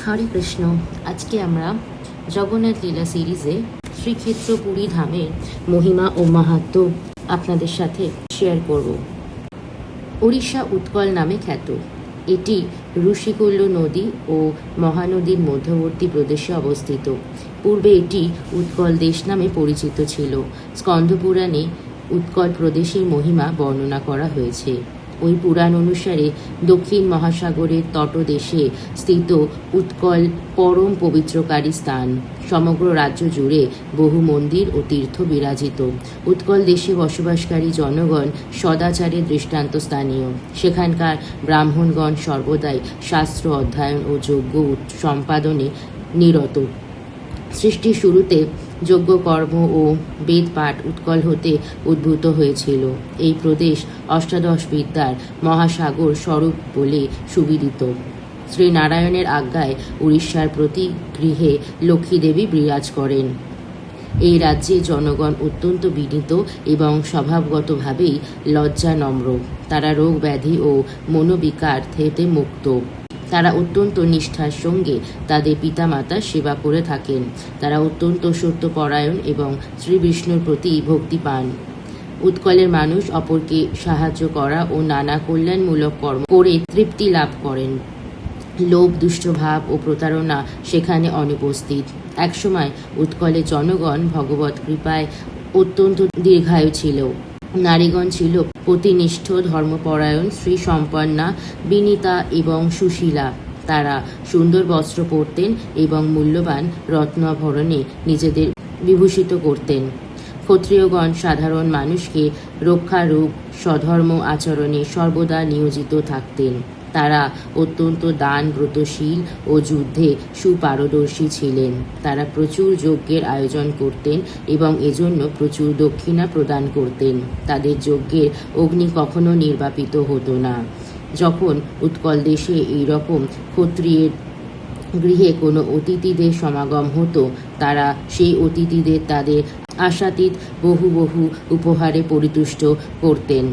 হরে কৃষ্ণ। আজকে আমরা জগন্নাথ লীলা সিরিজে শ্রীক্ষেত্র পুরী ধামের মহিমা ও মাহাত্ম্য আপনাদের সাথে শেয়ার করব। উড়িষ্যা উৎকল নামে খ্যাত। এটি ঋষিকুল্য নদী ও মহানদীর মধ্যবর্তী প্রদেশে অবস্থিত। পূর্বে এটি উৎকল দেশ নামে পরিচিত ছিল। স্কন্দপুরাণে উৎকল প্রদেশের মহিমা বর্ণনা করা হয়েছে। ওই পুরাণ অনুসারে দক্ষিণ মহাসাগরের তটদেশে স্থিত উৎকল পরম পবিত্রকারী স্থান। সমগ্র রাজ্য জুড়ে বহু মন্দির ও তীর্থ বিরাজিত। উৎকল দেশে বসবাসকারী জনগণ সদাচারের দৃষ্টান্ত স্থানীয়। সেখানকার ব্রাহ্মণগণ সর্বদাই শাস্ত্র অধ্যয়ন ও যজ্ঞ সম্পাদনে নিরত। সৃষ্টির শুরুতে যজ্ঞকর্ম ও বেদপাঠ উৎকল হতে উদ্ভূত হয়েছিল। এই প্রদেশ অষ্টাদশ বিদ্যার মহাসাগর স্বরূপ বলে সুবিদিত। শ্রীনারায়ণের আজ্ঞায় উড়িষ্যার প্রতি গৃহে লক্ষ্মীদেবী বিরাজ করেন। এই রাজ্যে জনগণ অত্যন্ত বিনীত এবং স্বভাবগতভাবেই লজ্জানম্র। তারা রোগ ব্যাধি ও মনোবিকার থেকে মুক্ত। তারা অত্যন্ত নিষ্ঠার সঙ্গে তাদের পিতামাতার সেবা করে থাকেন। তারা অত্যন্ত সত্যপরায়ণ এবং শ্রীবিষ্ণুর প্রতি ভক্তি পান। উৎকলের মানুষ অপরকে সাহায্য করা ও নানা কল্যাণমূলক কর্ম করে তৃপ্তি লাভ করেন। লোভ, দুষ্টভাব ও প্রতারণা সেখানে অনুপস্থিত। একসময় উৎকলের জনগণ ভগবত কৃপায় অত্যন্ত দীর্ঘায়ু ছিল। নারীগণ ছিল পতিনিষ্ঠ, ধর্মপরায়ণ, শ্রীসম্পন্না, বিনীতা এবং সুশীলা। তারা সুন্দর বস্ত্র পরতেন এবং মূল্যবান রত্নাভরণে নিজেদের বিভূষিত করতেন। ক্ষত্রিয়গণ সাধারণ মানুষকে রক্ষারূপ স্বধর্ম আচরণে সর্বদা নিয়োজিত থাকতেন। তারা অত্যন্ত দান, ব্রতশীল ও যুদ্ধে সুপারদর্শী ছিলেন। তারা প্রচুর যজ্ঞের আয়োজন করতেন এবং এজন্য প্রচুর দক্ষিণা প্রদান করতেন। তাদের যজ্ঞের অগ্নি কখনো নির্বাপিত হতো না। যখন উৎকল দেশে এইরকম ক্ষত্রিয়ের গৃহে কোনো অতিথিদের সমাগম হতো, তারা সেই অতিথিদের তাদের আশাতীত বহু বহু উপহারে পরিতুষ্ট করতেন।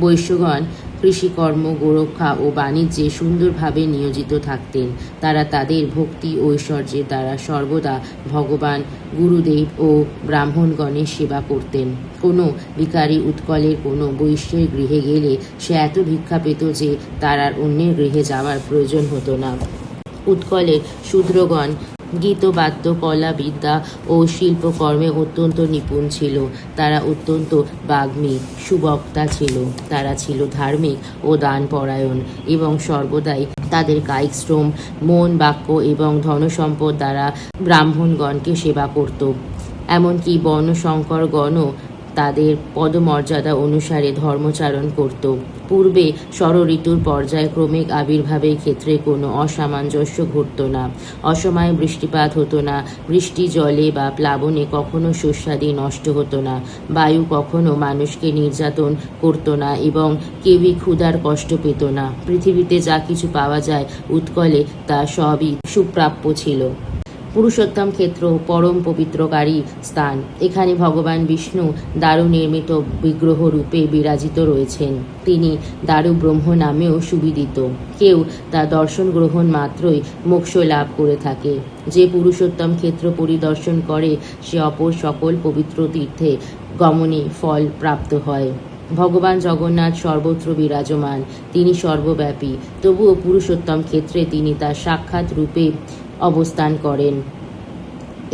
বৈশ্যগণ কৃষিকর্ম, গোরক্ষা ও বাণিজ্যে সুন্দরভাবে নিয়োজিত থাকতেন। তারা তাদের ভক্তি ঐশ্বর্যের দ্বারা সর্বদা ভগবান, গুরুদেব ও ব্রাহ্মণগণের সেবা করতেন। কোনো ভিখারি উৎকলের কোনো বৈশ্যের গৃহে গেলে সে এত ভিক্ষা পেত যে তার আর অন্যের গৃহে যাওয়ার প্রয়োজন হতো না। উৎকলের শূদ্রগণ গীত, বাদ্য, কলা, বিদ্যা ও শিল্পকর্মে অত্যন্ত নিপুণ ছিল। তারা অত্যন্ত বাগ্মী, সুবক্তা ছিল। তারা ছিল ধার্মিক ও দানপরায়ণ এবং সর্বদাই তাদের কায়িক শ্রম, মন, বাক্য এবং ধনসম্পদ দ্বারা ব্রাহ্মণগণকে সেবা করত। এমনকি বর্ণশঙ্করগণও তাদের পদমর্যাদা অনুসারে ধর্মচারণ করত। পূর্বে ষড়ঋতুর পর্যায়ক্রমিক আবির্ভাবের ক্ষেত্রে কোনো অসামঞ্জস্য ঘটত না। অসময়ে বৃষ্টিপাত হতো না। বৃষ্টি জলে বা প্লাবনে কখনো শস্যাদি নষ্ট হতো না। বায়ু কখনো মানুষকে নির্যাতন করত না এবং কেউই ক্ষুধার কষ্ট পেত না। পৃথিবীতে যা কিছু পাওয়া যায় উৎকলে তা সবই সুপ্রাপ্য ছিল। পুরুষোত্তম ক্ষেত্র পরম পবিত্রকারী স্থান। এখানে ভগবান বিষ্ণু দারু নির্মিত বিগ্রহ রূপে বিরাজিত রয়েছেন। তিনি দারু ব্রহ্ম নামেও সুবিদিত। কেউ তা দর্শন গ্রহণ মাত্রই মোক্ষ লাভ করে থাকে। যে পুরুষোত্তম ক্ষেত্র পরিদর্শন করে সে অপর সকল পবিত্র তীর্থে গমনে ফল প্রাপ্ত হয়। ভগবান জগন্নাথ সর্বত্র বিরাজমান। তিনি সর্বব্যাপী। তবুও পুরুষোত্তম ক্ষেত্রে তিনি তার সাক্ষাৎ রূপে অবস্থান করেন।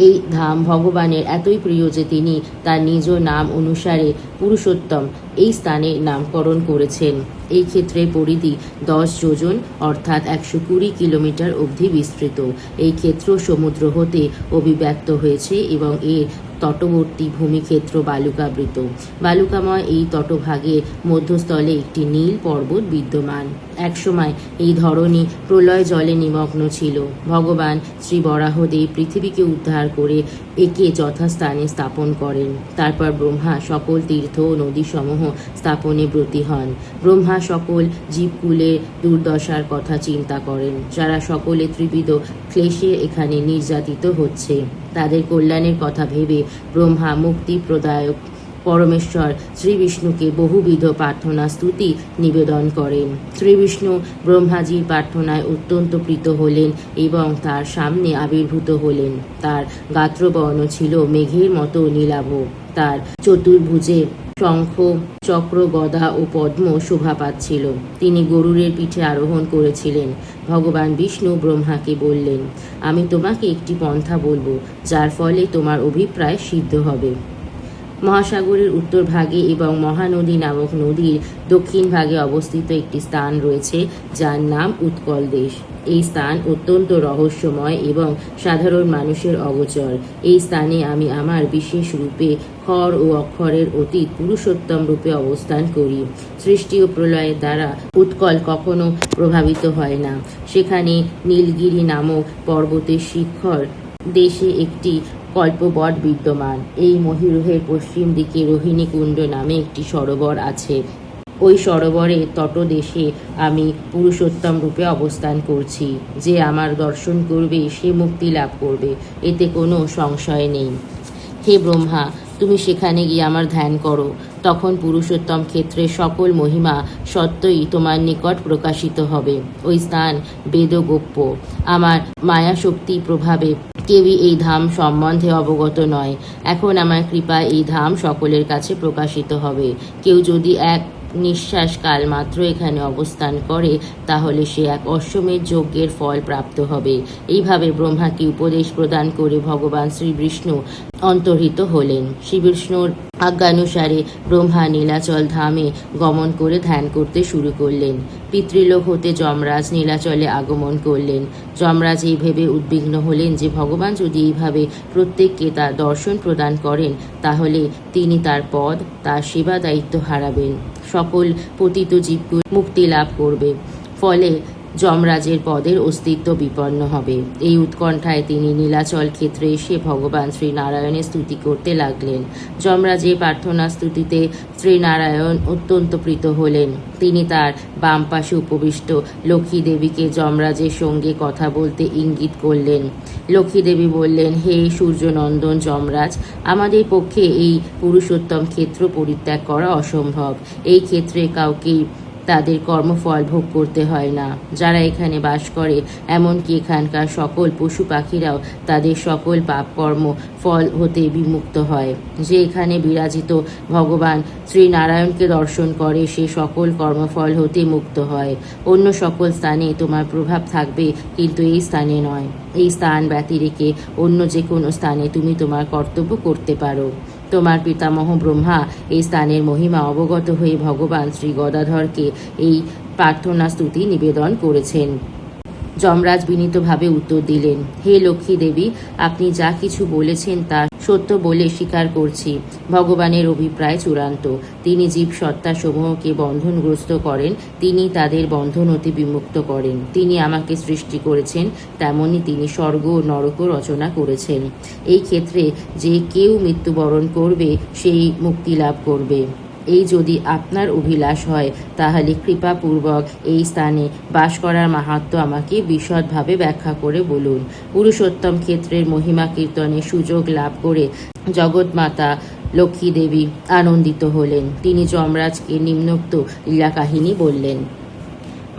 এই ধাম ভগবানের এতই প্রিয় যে তিনি তার নিজ নাম অনুসারে পুরুষোত্তম এই স্থানে নামকরণ করেছেন। এই ক্ষেত্রের পরিধি 10 যোজন অর্থাৎ 120 কিলোমিটার অবধি বিস্তৃত। এই ক্ষেত্র সমুদ্র হতে অভিব্যক্ত হয়েছে এবং এর তটবর্তী ভূমিক্ষেত্র বালুকাবৃত। বালুকাময় এই তটভাগের মধ্যস্থলে একটি নীল পর্বত বিদ্যমান। একসময় এই ধরনী প্রলয় জলে নিমগ্ন ছিল। ভগবান শ্রী বরাহদেব পৃথিবীকে উদ্ধার করে একে যথাস্থানে স্থাপন করেন। তারপর ব্রহ্মা সকল তীর্থ ও নদীসমূহ স্থাপনে ব্রতী হন। ব্রহ্মা সকল জীবকুলের দুর্দশার কথা চিন্তা করেন, যারা সকলে ত্রিবিধ ক্লেশে এখানে নির্যাতিত হচ্ছে। তাদের কল্যাণের কথা ভেবে ব্রহ্মা মুক্তি প্রদায়ক পরমেশ্বর শ্রী বিষ্ণুকে বহুবিধ প্রার্থনা স্তুতি নিবেদন করেন। শ্রী বিষ্ণু ব্রহ্মাজির প্রার্থনায় অত্যন্ত প্রীত হলেন এবং তার সামনে আবির্ভূত হলেন। তার গাত্রবর্ণ ছিল মেঘের মতো নীলাভ। তার চতুর্ভুজে শঙ্খ, চক্র, গদা ও পদ্ম শোভা পাচ্ছিল। তিনি গরুরের পিঠে আরোহণ করেছিলেন। ভগবান বিষ্ণু ব্রহ্মাকে বললেন, আমি তোমাকে একটি পন্থা বলবো, যার ফলে তোমার অভিপ্রায় সিদ্ধ হবে। মহাসাগরের উত্তর ভাগে এবং মহানদী নামক নদীর দক্ষিণ ভাগে অবস্থিত একটি স্থান রয়েছে, যার নাম উৎকল দেশ। এই স্থান অত্যন্ত রহস্যময় এবং সাধারণ মানুষের অগোচর। এই স্থানে আমি আমার বিশেষ রূপে খর ও অক্ষরের অতীত পুরুষোত্তম রূপে অবস্থান করি। সৃষ্টি ও প্রলয়ের দ্বারা উৎকল কখনো প্রভাবিত হয় না। সেখানে নীলগিরি নামক পর্বতের শিখর দেশে একটি কল্পবট বিদ্যমান। এই মহীরুহের পশ্চিম দিকে রোহিণী কুণ্ড নামে একটি সরোবর আছে। ওই সরোবরের তটদেশে আমি পুরুষোত্তম রূপে অবস্থান করছি। যে আমার দর্শন করবে সে মুক্তি লাভ করবে, এতে কোনো সংশয় নেই। হে ব্রহ্মা, তুমি সেখানে গিয়ে আমার ধ্যান করো। তখন পুরুষোত্তম ক্ষেত্রের সকল মহিমা সত্যই তোমার নিকট প্রকাশিত হবে। ওই স্থান বেদগোপ্য। আমার মায়াশক্তি প্রভাবে কেউই এই ধাম সম্বন্ধে অবগত নয়। এখন আমার কৃপায় এই ধাম সকলের কাছে প্রকাশিত হবে। কেউ যদি এক নিঃশ্বাস কাল মাত্র এখানে অবস্থান করে, তাহলে সে এক অশ্বমেধ যজ্ঞের ফল প্রাপ্ত হবে। এইভাবে ব্রহ্মাকে উপদেশ প্রদান করে ভগবান শ্রীবিষ্ণু অন্তর্হিত হলেন। শ্রীবিষ্ণুর আজ্ঞানুসারে ব্রহ্মা নীলাচল ধামে গমন করে ধ্যান করতে শুরু করলেন। পিতৃলোক হতে যমরাজ নীলাচলে আগমন করলেন। যমরাজ এই ভেবে উদ্বিগ্ন হলেন যে ভগবান যদি এইভাবে প্রত্যেককে তার দর্শন প্রদান করেন, তাহলে তিনি তার পদ, তার সেবা দায়িত্ব হারাবেন। সকল পতিত জীবকে মুক্তি লাভ করবে, ফলে যমরাজের পদের অস্তিত্ব বিপন্ন হবে। এই উৎকণ্ঠায় তিনি নীলাচল ক্ষেত্রে এসে ভগবান শ্রীনারায়ণের স্তুতি করতে লাগলেন। যমরাজের প্রার্থনা স্তুতিতে শ্রীনারায়ণ অত্যন্ত প্রীত হলেন। তিনি তার বাম পাশে উপবিষ্ট লক্ষ্মী দেবীকে যমরাজের সঙ্গে কথা বলতে ইঙ্গিত করলেন। লক্ষ্মী দেবী বললেন, হে সূর্যনন্দন যমরাজ, আমাদের পক্ষে এই পুরুষোত্তম ক্ষেত্র পরিত্যাগ করা অসম্ভব। এই ক্ষেত্রে কাউকেই তাদের কর্মফল ভোগ করতে হয় না। যারা এখানে বাস করে, এমনকি এখানকার সকল পশু পাখিরাও তাদের সকল পাপ কর্ম ফল হতে বিমুক্ত হয়। যে এখানে বিরাজিত ভগবান শ্রীনারায়ণকে দর্শন করে, সে সকল কর্মফল হতে মুক্ত হয়। অন্য সকল স্থানে তোমার প্রভাব থাকবে, কিন্তু এই স্থানে নয়। এই স্থান ব্যতি রেখে অন্য যে কোনো স্থানে তুমি তোমার কর্তব্য করতে পারো। তোমার পিতামহ ব্রহ্মা এই স্থানের মহিমা অবগত হয়ে ভগবান শ্রী গদাধরকে এই প্রার্থনা স্তুতি নিবেদন করেছেন। যমরাজ বিনীতভাবে উত্তর দিলেন, হে লক্ষ্মী দেবী, আপনি যা কিছু বলেছেন তা সত্য বলে স্বীকার করছি। ভগবানের অভিপ্রায় চূড়ান্ত। তিনি জীব সত্তা সমূহকে বন্ধনগ্রস্ত করেন, তিনি তাদের বন্ধন হতে বিমুক্ত করেন। তিনি আমাকে সৃষ্টি করেছেন, তেমনি তিনি স্বর্গ ও নরকও রচনা করেছেন। এই ক্ষেত্রে যে কেউ মৃত্যুবরণ করবে, সেই মুক্তি লাভ করবে। এই যদি আপনার অভিলাষ হয়, তাহলে কৃপাপূর্বক এই স্থানে বাস করার মাহাত্ম্য আমাকে বিশদভাবে ব্যাখ্যা করে বলুন। পুরুষোত্তম ক্ষেত্রের মহিমা কীর্তনের সুযোগ লাভ করে জগৎমাতা লক্ষ্মী দেবী আনন্দিত হলেন। তিনি যমরাজকে নিম্নোক্ত লীলা কাহিনী বললেন।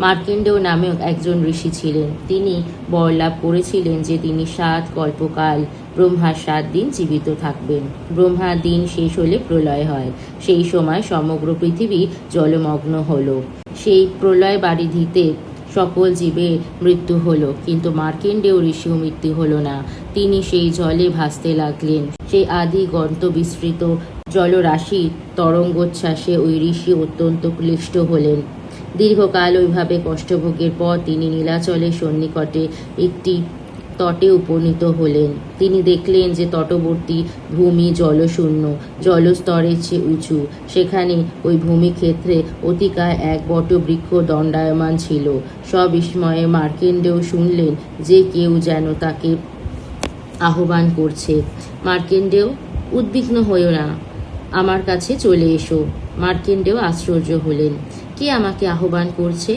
মার্কেন্ডেয় নামেও একজন ঋষি ছিলেন। তিনি বরলাভ করেছিলেন যে তিনি 7 কল্পকাল ব্রহ্মার 7 দিন জীবিত থাকবেন। ব্রহ্মার দিন শেষ হলে প্রলয় হয়। সেই সময় সমগ্র পৃথিবী জলমগ্ন হল। সেই প্রলয় বারিধিতে সকল জীবের মৃত্যু হলো, কিন্তু মার্কেন্ডেয় ঋষিও মৃত্যু হলো না। তিনি সেই জলে ভাসতে লাগলেন। সেই আদি গন্ত বিস্তৃত জলরাশি তরঙ্গোচ্ছ্বাসে ওই ঋষি অত্যন্ত ক্লিষ্ট হলেন। দীর্ঘকাল ওইভাবে কষ্টভোগের পর তিনি নীলাচলের সন্নিকটে একটি তটে উপনীত হলেন। তিনি দেখলেন যে তটবর্তী ভূমি জলশূন্য, জলস্তরের চেয়ে উঁচু। সেখানে ওই ভূমিক্ষেত্রে অতিকায় এক বটবৃক্ষ দণ্ডায়মান ছিল। সবিস্ময়ে মার্কেন্ডেয় শুনলেন যে কেউ যেন তাকে আহ্বান করছে। মার্কেন্ডেয়, উদ্বিগ্ন হইও না, আমার কাছে চলে এসো। মার্কেন্ডেয় আশ্চর্য হলেন, কে আমাকে আহ্বান করছে?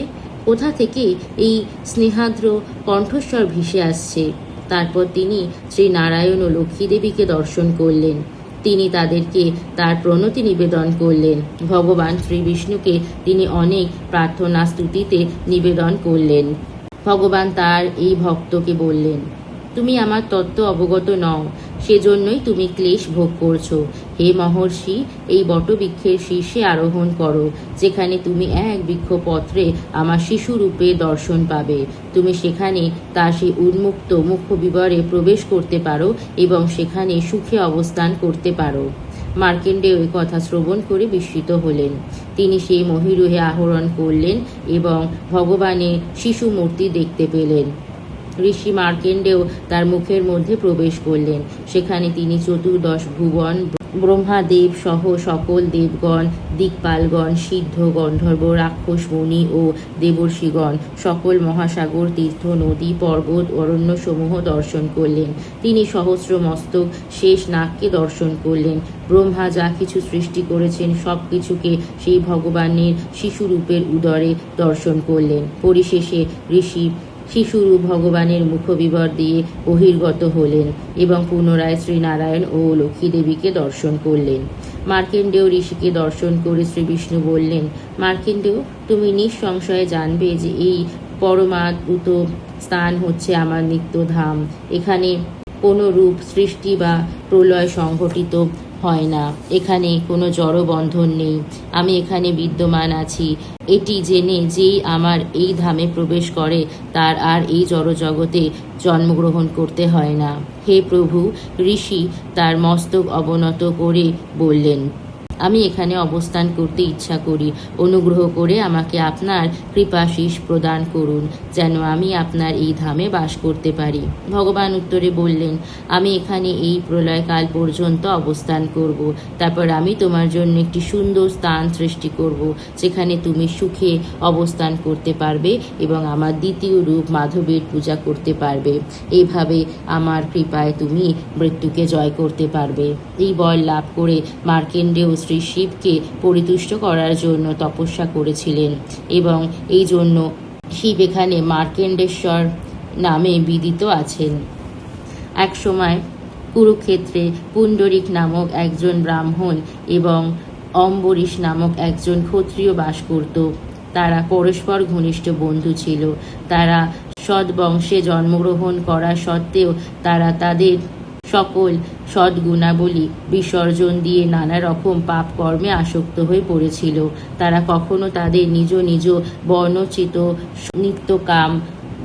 কোথা থেকে এই স্নেহাদ্র কণ্ঠস্বর ভেসে আসছে? তারপর তিনি শ্রী নারায়ণ ও লক্ষ্মী দেবীকে দর্শন করলেন। তিনি তাদেরকে তার প্রণতি নিবেদন করলেন। ভগবান শ্রী বিষ্ণুকে তিনি অনেক প্রার্থনা স্তুতিতে নিবেদন করলেন। ভগবান তার এই ভক্তকে বললেন, তুমি আমার তত্ত্ব অবগত নও, সেজন্যই তুমি ক্লেশ ভোগ করছো। হে মহর্ষি, এই বটবৃক্ষের শীর্ষে আরোহণ করো, যেখানে তুমি এক বৃক্ষপত্রে আমার শিশুরূপে দর্শন পাবে। তুমি সেখানে তার সেই উন্মুক্ত মুখ্য বিবরে প্রবেশ করতে পারো এবং সেখানে সুখে অবস্থান করতে পারো। মার্কেন্ডেয় এই কথা শ্রবণ করে বিস্মিত হলেন। তিনি সেই মহিরুহে আরোহণ করলেন এবং ভগবানের শিশু মূর্তি দেখতে পেলেন। ঋষি মার্কেন্ডেয় তার মুখের মধ্যে প্রবেশ করলেন। সেখানে তিনি চতুর্দশ ভুবন, ব্রহ্মাদেব সহ সকল দেবগণ, দিকপালগণ, সিদ্ধ, গন্ধর্ব, রাক্ষস, মুনি ও দেবর্ষিগণ, সকল মহাসাগর, তীর্থ, নদী, পর্বত, অরণ্যসমূহ দর্শন করলেন। তিনি সহস্র মস্তক শেষ নাগকে দর্শন করলেন। ব্রহ্মা যা কিছু সৃষ্টি করেছেন সব কিছুকে সেই ভগবানের শিশুরূপের উদরে দর্শন করলেন। পরিশেষে ঋষি শিশুরূপ ভগবানের মুখবিবর দিয়ে বহির্গত হলেন এবং পুনরায় শ্রীনারায়ণ ও লক্ষ্মী দেবীকে দর্শন করলেন। মার্কেন্ডেয় ঋষিকে দর্শন করে শ্রী বিষ্ণু বললেন, মার্কেন্ডেয়, তুমি নিঃসংশয়ে জানবে যে এই পরমাদ্ভুত স্থান হচ্ছে আমার নিত্যধাম। এখানে কোনো রূপ সৃষ্টি বা প্রলয় সংঘটিত হয় না। এখানে কোনো জড়বন্ধন নেই। আমি এখানে বিদ্যমান আছি। এটি জেনে যেই আমার এই ধামে প্রবেশ করে তার আর এই জড়জগতে জন্মগ্রহণ করতে হয় না। হে প্রভু, ঋষি তার মস্তক অবনত করে বললেন, আমি এখানে অবস্থান করতে ইচ্ছা করি। অনুগ্রহ করে আমাকে আপনার কৃপাশীষ প্রদান করুন, যেন আমি আপনার এই ধামে বাস করতে পারি। ভগবান উত্তরে বললেন, আমি এখানে এই প্রলয়কাল পর্যন্ত অবস্থান করব। তারপর আমি তোমার জন্য একটি সুন্দর স্থান সৃষ্টি করব, যেখানে তুমি সুখে অবস্থান করতে পারবে এবং আমার দ্বিতীয় রূপ মাধবের পূজা করতে পারবে। এইভাবে আমার কৃপায় তুমি মৃত্যুকে জয় করতে পারবে। এই বর লাভ করে মার্কেন্ডেয় শ্রী শিবকে পরিতুষ্ট করার জন্য তপস্যা করেছিলেন এবং এই জন্য শিব এখানে মার্কেন্ডেশ্বর নামে বিদিত আছেন। এক সময় কুরুক্ষেত্রে পুণ্ডরিক নামক একজন ব্রাহ্মণ এবং অম্বরীশ নামক একজন ক্ষত্রিয় বাস করত। তারা পরস্পর ঘনিষ্ঠ বন্ধু ছিল। তারা সদ্বংশে জন্মগ্রহণ করা সত্ত্বেও তারা তাদের সকল সদ্গুণাবলী বিসর্জন দিয়ে নানা রকম পাপ কর্মে আসক্ত হয়ে পড়েছিল। তারা কখনো তাদের নিজ নিজ বর্ণচিত নিত্যকাম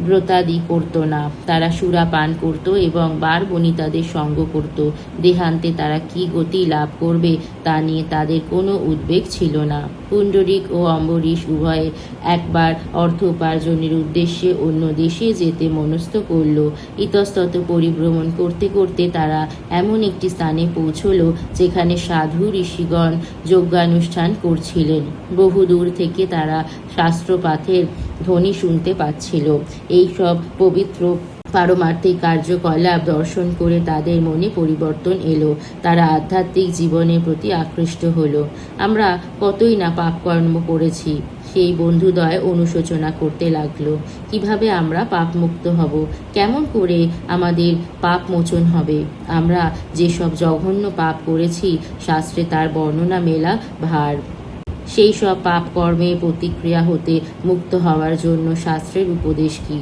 ব্রতাদি করত না। তারা সুরা পান করত এবং বার বনিতাদের সঙ্গ করত। দেহান্তে তারা কি গতি লাভ করবে তা নিয়ে তাদের কোনো উদ্বেগ ছিল না। পুণ্ডরিক ও অম্বরীশ উভয়ে একবার অর্থ উপার্জনের উদ্দেশ্যে অন্য দেশে যেতে মনস্থ করল। ইতস্তত পরিভ্রমণ করতে করতে তারা এমন একটি স্থানে পৌঁছল যেখানে সাধু ঋষিগণ যজ্ঞানুষ্ঠান করছিলেন। বহু দূর থেকে তারা শাস্ত্রপাঠের ধ্বনি শুনতে পাচ্ছিল। এই সব পবিত্র পারমার্থিক কার্যকলাপ দর্শন করে তাদের মনে পরিবর্তন এলো। তারা আধ্যাত্মিক জীবনের প্রতি আকৃষ্ট হলো। আমরা কতই না পাপকর্ম করেছি, সেই বন্ধুদ্বয় অনুশোচনা করতে লাগলো। কিভাবে আমরা পাপমুক্ত হব, কেমন করে আমাদের পাপ মোচন হবে। আমরা যেসব জঘন্য পাপ করেছি শাস্ত্রে তার বর্ণনা মেলা ভার। সেই সব পাপ কর্মে প্রতিক্রিয়া হতে মুক্ত হওয়ার জন্য শাস্ত্রের উপদেশ কি?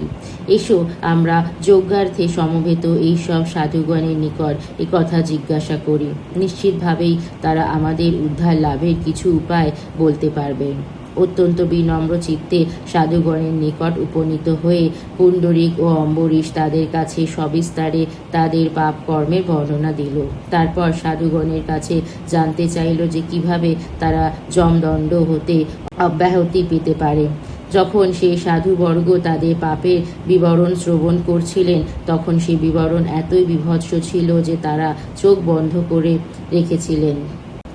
এসো আমরা যজ্ঞার্থে সমবেত এই সব সাধুগণের নিকট এ কথা জিজ্ঞাসা করি। নিশ্চিতভাবেই তারা আমাদের উদ্ধার লাভের কিছু উপায় বলতে পারবে। অত্যন্ত বিনম্র চিত্তে সাধুগণের নিকট উপনীত হয়ে পুণ্ডরিক ও অম্বরীশ তাদের কাছে সবিস্তারে তাদের পাপ কর্মের বর্ণনা দিল। তারপর সাধুগণের কাছে জানতে চাইল যে কিভাবে তারা যমদণ্ড হতে অব্যাহতি পেতে পারে। যখন সেই সাধুবর্গ তাদের পাপের বিবরণ শ্রবণ করছিলেন তখন সেই বিবরণ এতই বীভৎস ছিল যে তারা চোখ বন্ধ করে রেখেছিলেন।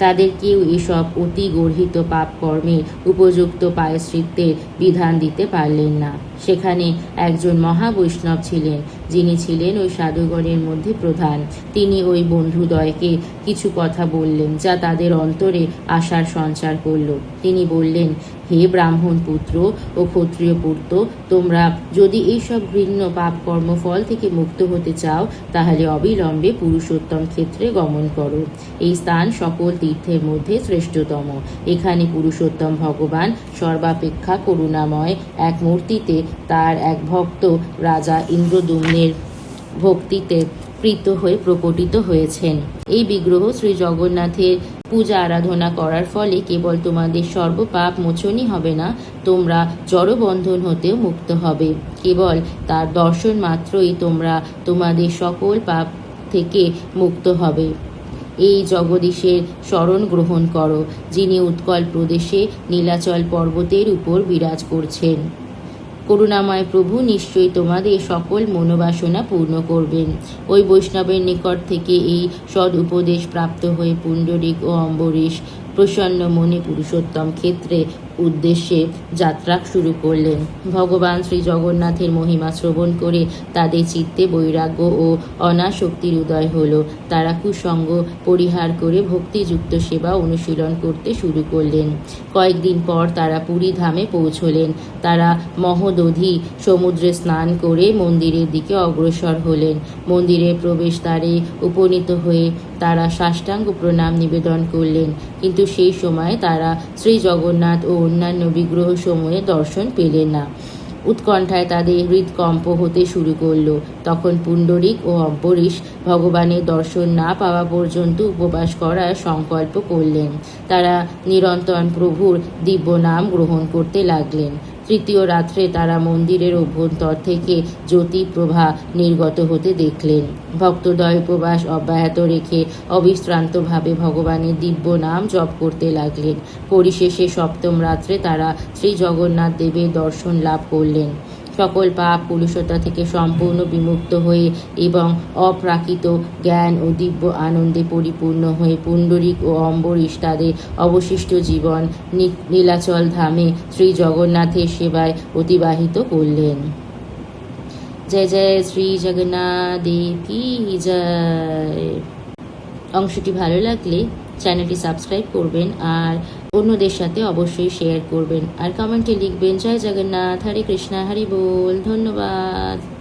তাদের কেউ এসব অতি গর্হিত পাপ কর্মে উপযুক্ত প্রায়শ্চিত্তের বিধান দিতে পারলেন না। সেখানে একজন মহাবৈষ্ণব ছিলেন, যিনি ছিলেন ওই সাধুগণের মধ্যে প্রধান। তিনি ওই বন্ধুদ্বয়কে কিছু কথা বললেন, যা তাদের অন্তরে আশার সঞ্চার করল। তিনি বললেন, হে ব্রাহ্মণ পুত্র ও ক্ষত্রিয় পুত্র, তোমরা যদি এইসব ঘৃণ্য পাপ কর্মফল থেকে মুক্ত হতে চাও, তাহলে অবিলম্বে পুরুষোত্তম ক্ষেত্রে গমন করো। এই স্থান সকল তীর্থের মধ্যে শ্রেষ্ঠতম। এখানে পুরুষোত্তম ভগবান সর্বাপেক্ষা করুণাময় এক মূর্তিতে তার এক ভক্ত রাজা ইন্দ্রদ্যুম্নের ভক্তিতে প্রীত হয়ে প্রকটিত হয়েছেন। এই বিগ্রহ শ্রী জগন্নাথের পূজা আরাধনা করার ফলে কেবল তোমাদের সর্বপাপ মোচনই হবে না, তোমরা জড়বন্ধন হতেও মুক্ত হবে। কেবল তার দর্শন মাত্রই তোমরা তোমাদের সকল পাপ থেকে মুক্ত হবে। এই জগদীশের শরণ গ্রহণ করো, যিনি উৎকল প্রদেশে নীলাচল পর্বতের উপর বিরাজ করছেন। করুণাময় প্রভু নিশ্চয়ই তোমাদের সকল মনোবাসনা পূর্ণ করবেন। ওই বৈষ্ণবের নিকট থেকে এই সদ উপদেশ প্রাপ্ত হয়ে পুণ্ডরিক ও অম্বরীশ প্রসন্ন মনে পুরুষোত্তম ক্ষেত্রে উদ্দেশ্যে যাত্রা শুরু করলেন। ভগবান শ্রী জগন্নাথের মহিমা শ্রবণ করে তাদের চিত্তে বৈরাগ্য ও অনাসক্তির উদয় হল। তারা কুসঙ্গ পরিহার করে ভক্তিযুক্ত সেবা অনুশীলন করতে শুরু করলেন। কয়েকদিন পর তারা পুরী ধামে পৌঁছলেন। তারা মহোদধি সমুদ্রে স্নান করে মন্দিরের দিকে অগ্রসর হলেন। মন্দিরের প্রবেশদ্বারে উপনীত হয়ে তারা সাষ্টাঙ্গ প্রণাম নিবেদন করলেন, কিন্তু সেই সময় তারা শ্রী জগন্নাথ ও অন্যান্য বিগ্রহ সমূহে দর্শন পেলেন না। উৎকণ্ঠায় তাদের হৃদকম্প হতে শুরু করল। তখন পুণ্ডরিক ও অম্বরীশ ভগবানের দর্শন না পাওয়া পর্যন্ত উপবাস করার সংকল্প করলেন। তারা নিরন্তর প্রভুর দিব্য নাম গ্রহণ করতে লাগলেন। তৃতীয় রাত্রে তারা মন্দিরের অভ্যন্তর থেকে জ্যোতিপ্রভা নির্গত হতে দেখলেন। ভক্তদ্বয় উপবাস অব্যাহত রেখে অবিশ্রান্তভাবে ভগবানের দিব্য নাম জপ করতে লাগলেন। পরিশেষে সপ্তম রাত্রে তারা শ্রী জগন্নাথ দেবের দর্শন লাভ করলেন। সকল পাপ কলুষতা থেকে সম্পূর্ণ বিমুক্ত হয়ে এবং অপ্রাকৃত জ্ঞান ও দিব্য আনন্দে পরিপূর্ণ হয়ে পুণ্ডরিক ও অম্বরীশ তাদের অবশিষ্ট জীবন নীলাচল ধামে শ্রী জগন্নাথের সেবায় অতিবাহিত করলেন। জয় জয় শ্রী জগন্নাথ দেব কি জয়। অংশটি ভালো লাগলে চ্যানেলটি সাবস্ক্রাইব করবেন আর অন্যদের সাথে অবশ্যই শেয়ার করবেন আর কমেন্টে লিখবেন জয় জগন্নাথ, হরে কৃষ্ণা, হরি বল। ধন্যবাদ।